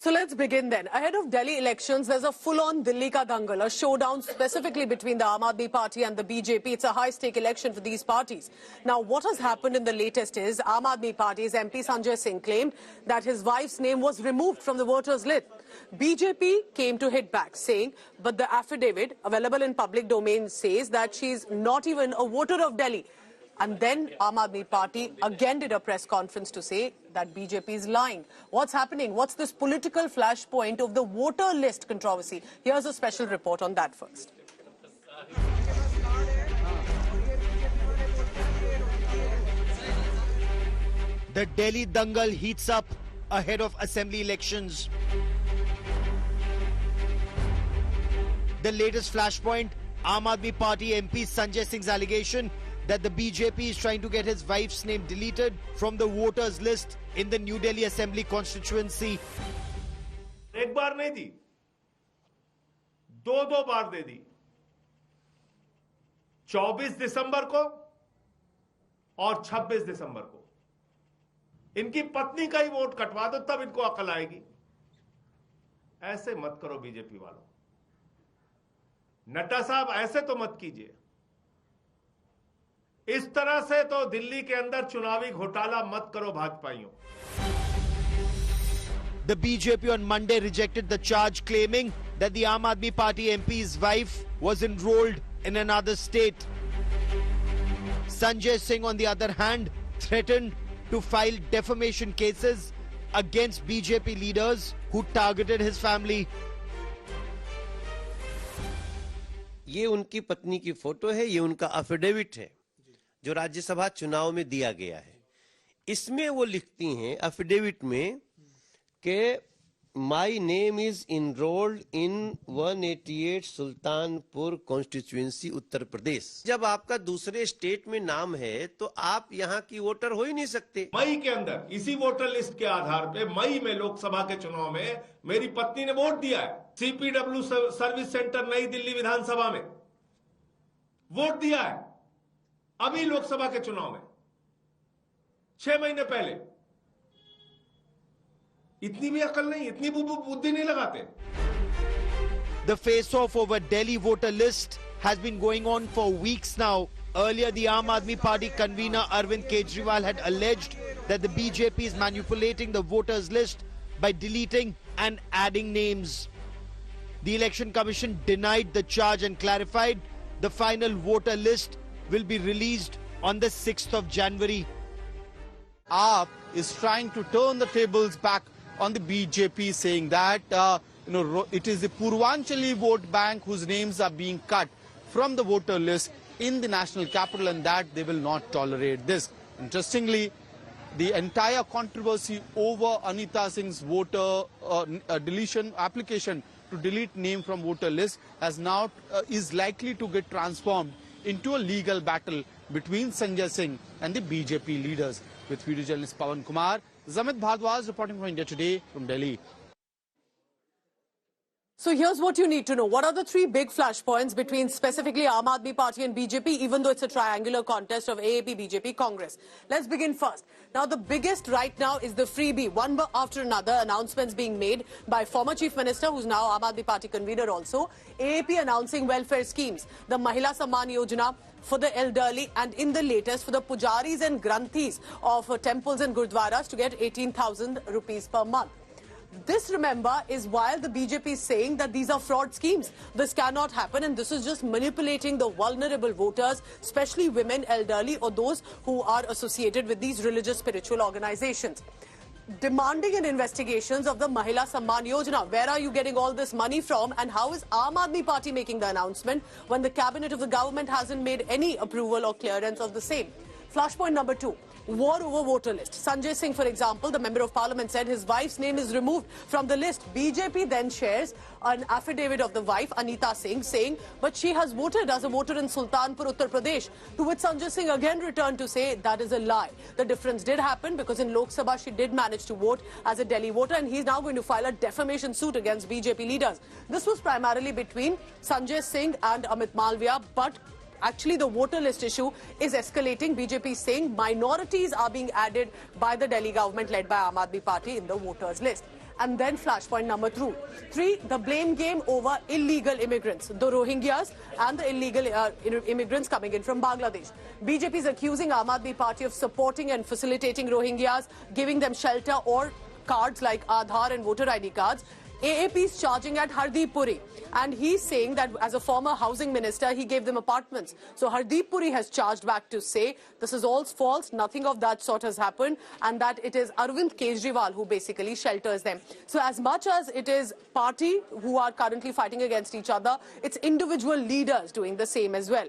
So let's begin then. Ahead of Delhi elections, there's a full-on Delhi ka dangal, a showdown specifically between the Aam Aadmi Party and the BJP. It's a high-stake election for these parties. Now, what has happened in the latest is Aam Aadmi Party's MP Sanjay Singh claimed that his wife's name was removed from the voters' list. BJP came to hit back, saying, but the affidavit available in public domain says that she's not even a voter of Delhi. And then Aam Aadmi Party again did a press conference to say that BJP is lying. What's happening? What's this political flashpoint of the voter list controversy? Here's a special report on that first. The Delhi dangal heats up ahead of assembly elections. The latest flashpoint, Aam Aadmi Party MP Sanjay Singh's allegation that the BJP is trying to get his wife's name deleted from the voters list in the New Delhi Assembly constituency. एक बार नहीं दी, दो बार दे दी। 24 दिसंबर को और 26 दिसंबर को इनकी पत्नी का ही vote कटवा दो, तब इनको अकल आएगी। ऐसे मत करो बीजेपी वालों, नड्डा साहब ऐसे तो मत कीजिए। इस तरह से तो दिल्ली के अंदर चुनावी घोटाला मत करो भाजपाइयों। The BJP on Monday rejected the charge claiming that the Aam Aadmi Party MP's wife was enrolled in another state. Sanjay Singh, on the other hand, threatened to file defamation cases against BJP leaders who targeted his family. ये उनकी पत्नी की photo है, ये उनका affidavit है जो राज्यसभा चुनाव में दिया गया है। इसमें वो लिखती हैं एफिडेविट में कि my name is enrolled in 188 Sultanpur constituency Uttar Pradesh. जब आपका दूसरे स्टेट में नाम है तो आप यहाँ की वोटर हो ही नहीं सकते। मई के अंदर इसी वोटर लिस्ट के आधार पे मई में लोकसभा के चुनाव में मेरी पत्नी ने वोट दिया है। सीपीडब्ल्यू सर्विस सेंटर नई दिल्ली विधानसभा में वोट दिया है। अभी लोकसभा के चुनाव में 6 महीने पहले। इतनी भी अकल नहीं, इतनी बुद्धि नहीं लगाते। The face-off over Delhi voter list has been going on for weeks now. Earlier, the Aam Aadmi Party convener Arvind Kejriwal had alleged that the BJP is manipulating the voters list by deleting and adding names. The Election Commission denied the charge and clarified the final voter list will be released on the 6th of January. AAP is trying to turn the tables back on the BJP, saying that it is the Purvanchali vote bank whose names are being cut from the voter list in the national capital, and that they will not tolerate this. Interestingly, the entire controversy over Anita Singh's voter deletion application to delete name from voter list has now is likely to get transformed into a legal battle between Sanjay Singh and the BJP leaders. With video journalist Pawan Kumar, Zamit Bhardwaj reporting for India Today from Delhi. So here's what you need to know. What are the three big flashpoints between specifically Aam Aadmi Party and BJP, even though it's a triangular contest of AAP, BJP, Congress? Let's begin first. Now, the biggest right now is the freebie. One after another, announcements being made by former Chief Minister, who's now Aam Aadmi Party convener also. AAP announcing welfare schemes. The Mahila Samman Yojana for the elderly, and in the latest for the pujaris and granthis of temples and gurdwaras to get 18,000 rupees per month. This, remember, is while the BJP is saying that these are fraud schemes. This cannot happen, and this is just manipulating the vulnerable voters, especially women, elderly, or those who are associated with these religious spiritual organizations. Demanding an investigations of the Mahila Samman Yojana. Where are you getting all this money from, and how is Aam Aadmi Party making the announcement when the cabinet of the government hasn't made any approval or clearance of the same? Flashpoint number 2. War over voter list. Sanjay Singh, for example, the member of parliament, said his wife's name is removed from the list. BJP then shares an affidavit of the wife, Anita Singh, saying, but she has voted as a voter in Sultanpur, Uttar Pradesh. To which Sanjay Singh again returned to say that is a lie. The difference did happen because in Lok Sabha she did manage to vote as a Delhi voter, and he's now going to file a defamation suit against BJP leaders. This was primarily between Sanjay Singh and Amit Malviya, but actually the voter list issue is escalating. BJP is saying minorities are being added by the Delhi government led by Aam Aadmi Party in the voters list. And then flashpoint number 3, the blame game over illegal immigrants, the Rohingyas and the illegal immigrants coming in from Bangladesh. BJP is accusing Aam Aadmi Party of supporting and facilitating Rohingyas, giving them shelter or cards like Aadhaar and voter ID cards. AAP is charging at Hardeep Puri, and he's saying that as a former housing minister, he gave them apartments. So Hardeep Puri has charged back to say this is all false, nothing of that sort has happened, and that it is Arvind Kejriwal who basically shelters them. So as much as it is party who are currently fighting against each other, it's individual leaders doing the same as well.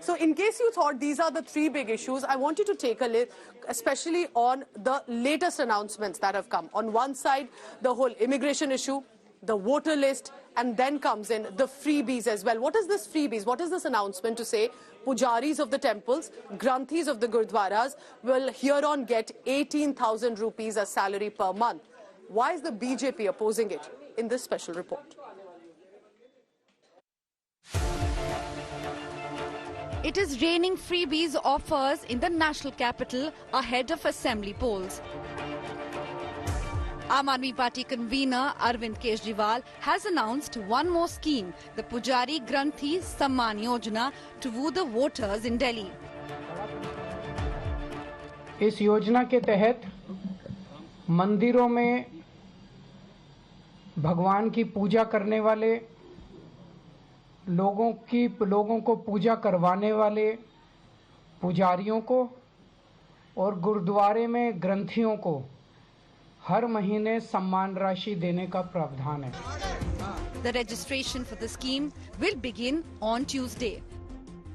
So in case you thought these are the 3 big issues, I want you to take a look, especially on the latest announcements that have come. On one side, the whole immigration issue, the voter list, and then comes in the freebies as well. What is this freebies? What is this announcement to say? Pujaris of the temples, Granthis of the Gurdwaras will hereon get 18,000 rupees as salary per month. Why is the BJP opposing it? In this special report. It is raining freebies offers in the national capital ahead of assembly polls. Aam Aadmi Party convener Arvind Kejriwal has announced one more scheme, the Pujari Granthi Samman Yojana, to woo the voters in Delhi. इस योजना के तहत मंदिरों में भगवान की पूजा करने वाले लोगों को पूजा करवाने वाले पुजारियों को और गुरुद्वारे में ग्रंथियों को हर महीने सम्मान राशि देने का प्रावधान है. The registration for the scheme will begin on Tuesday.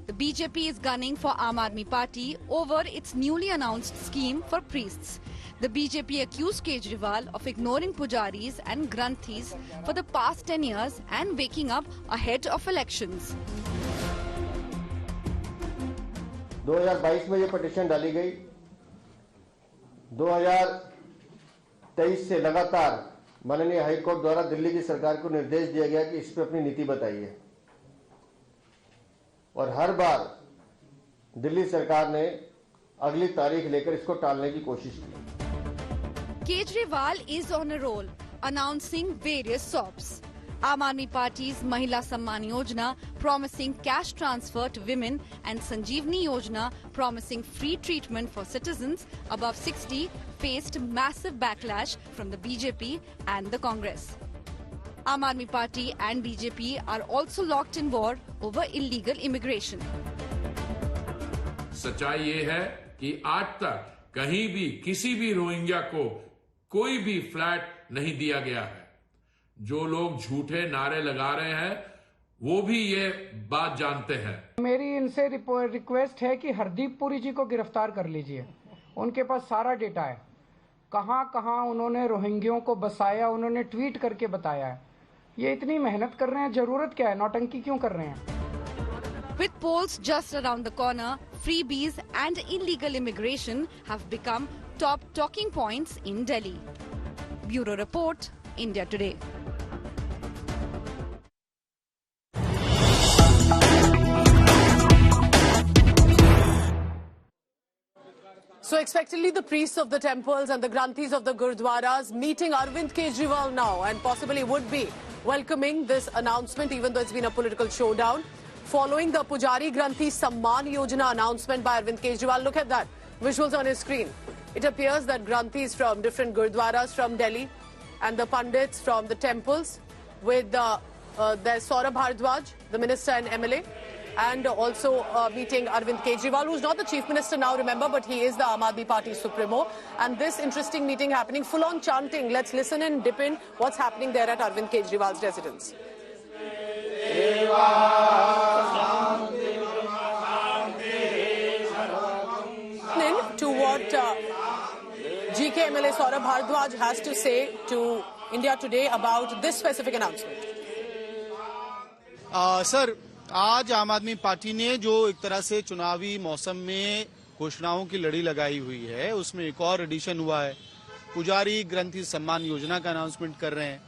The BJP is gunning for Aam Aadmi Party over its newly announced scheme for priests. The BJP accused Kejriwal of ignoring pujaris and granthis for the past 10 years and waking up ahead of elections. 2022 में ये petition डाली गई. 2023 से लगातार माननीय high court द्वारा दिल्ली की सरकार को निर्देश दिया गया कि इस पर अपनी नीति बताइए, और हर बार दिल्ली सरकार ने अगली तारीख लेकर इसको टालने की कोशिश की. Kejriwal is on a roll, announcing various SOPs. Aam Aadmi Party's Mahila Samman Yojana promising cash transfer to women and Sanjeevani Yojana promising free treatment for citizens above 60 faced massive backlash from the BJP and the Congress. Aam Aadmi Party and BJP are also locked in war over illegal immigration. सच्चाई ये है कि आज तक कहीं भी किसी भी रोहिंग्या को कोई भी फ्लैट नहीं दिया गया है. जो लोग झूठे नारे लगा रहे हैं वो भी ये बात जानते हैं. मेरी इनसे रिक्वेस्ट है कि हरदीप पुरी जी को गिरफ्तार कर लीजिए. उनके पास सारा डेटा है, कहां उन्होंने रोहिंग्यों को बसाया, उन्होंने ट्वीट करके बताया है. ये इतनी मेहनत कर रहे हैं, जरूरत क्या है, नौटंकी क्यों कर रहे हैं? With polls just around the corner, freebies and illegal immigration have become top talking points in Delhi. Bureau Report, India Today. So expectedly, the priests of the temples and the Granthis of the Gurdwaras meeting Arvind Kejriwal now, and possibly would be welcoming this announcement, even though it's been a political showdown. Following the Pujari Granthi Samman Yojana announcement by Arvind Kejriwal, look at that, visuals on his screen. It appears that Granthis from different Gurdwaras from Delhi and the Pandits from the temples with there's Saurabh Bhardwaj, the minister and MLA, and also meeting Arvind Kejriwal, who's not the chief minister now, remember, but he is the Aam Aadmi Party supremo. And this interesting meeting happening, full-on chanting. Let's listen and dip in what's happening there at Arvind Kejriwal's residence. To what GK MLA Saurabh Bhardwaj has to say to India Today about this specific announcement. Sir, आज आम आदमी party ने जो एक तरह से चुनावी मौसम में घोषणाओं की लड़ी लगाई हुई है, उसमें एक और एडिशन हुआ है. पुजारी ग्रंथि सम्मान योजना का अनाउंसमेंट कर रहे हैं.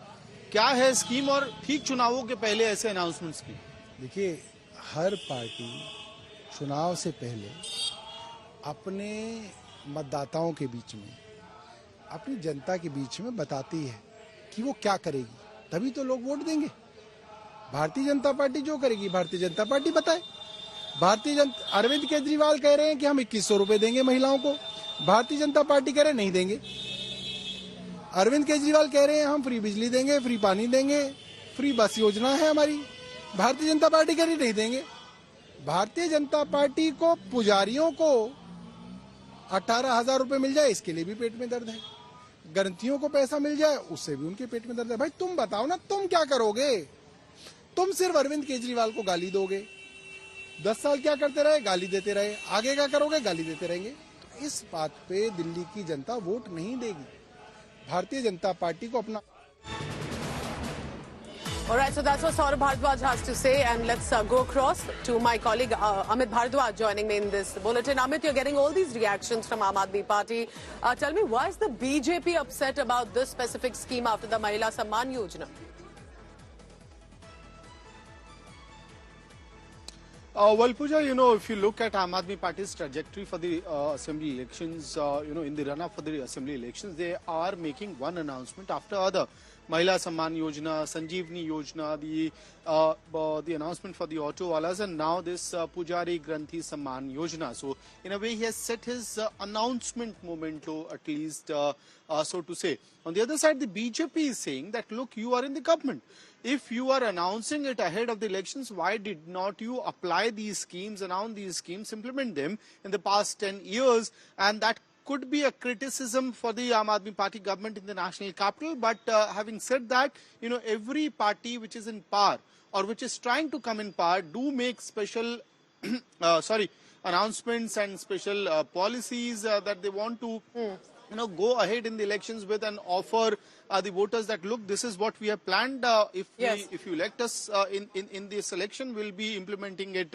क्या है स्कीम, और ठीक चुनावों के पहले ऐसे अनाउंसमेंट्स की? देखिए, हर पार्टी चुनाव से पहले अपने मतदाताओं के बीच में, अपनी जनता के बीच में बताती है कि वो क्या करेगी, तभी तो लोग वोट देंगे। भारतीय जनता पार्टी जो करेगी भारतीय जनता पार्टी बताए। अरविंद केजरीवाल कह रहे हैं कि हम 2100 रुपए देंगे महिलाओं को, भारतीय जनता पार्टी कह रहे हैं नहीं देंगे। अरविंद केजरीवाल कह रहे हैं हम फ्री बिजली देंगे, फ्री पानी देंगे, फ्री बस योजना है हमारी, भारतीय जनता पार्टी कह रही नहीं देंगे। भारतीय जनता पार्टी को पुजारियों को 18,000 रुपए मिल जाए इसके लिए भी पेट में दर्द है, ग्रंथियों को पैसा मिल जाए उससे भी उनके पेट में दर्द है। भाई तुम बताओ ना, तुम क्या करोगे? तुम सिर्फ अरविंद केजरीवाल को गाली दोगे, 10 साल क्या करते रहे, गाली देते रहे, आगे क्या करोगे, गाली देते रहेंगे। तो इस बात पे दिल्ली की जनता वोट नहीं देगी। भारतीय जनता पार्टी को अपना All right, so that's what Saurabh Bhardwaj has to say, and let's go across to my colleague Amit Bhardwaj joining me in this bulletin. Amit, you're getting all these reactions from Aam Aadmi Party. Tell me, why is the BJP upset about this specific scheme after the Mahila Samman Yojana? Well, Pooja, if you look at Aam Aadmi Party's trajectory for the assembly elections, in the run-up for the assembly elections, they are making one announcement after other. Mahila Samman Yojana, Sanjeevani Yojana, the announcement for the auto walas, and now this Pujari Granthi Samman Yojana. So, in a way, he has set his announcement memento, at least, so to say. On the other side, the BJP is saying that, look, you are in the government. If you are announcing it ahead of the elections, why did not you apply these schemes, announce these schemes, implement them in the past 10 years? And that could be a criticism for the Aam Aadmi Party government in the national capital. But having said that, every party which is in power or which is trying to come in power do make special, announcements and special policies that they want to go ahead in the elections with and offer the voters that, look, this is what we have planned. If you elect us in this election, we'll be implementing it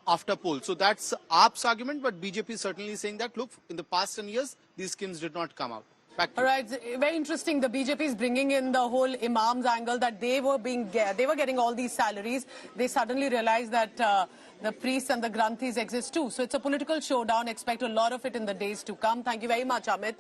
after poll. So that's AAP's argument, but BJP is certainly saying that, look, in the past 10 years, these schemes did not come out. All right, very interesting. The BJP is bringing in the whole imams angle, that they were getting all these salaries. They suddenly realized that the priests and the granthis exist too. So it's a political showdown. Expect a lot of it in the days to come. Thank you very much, Amit.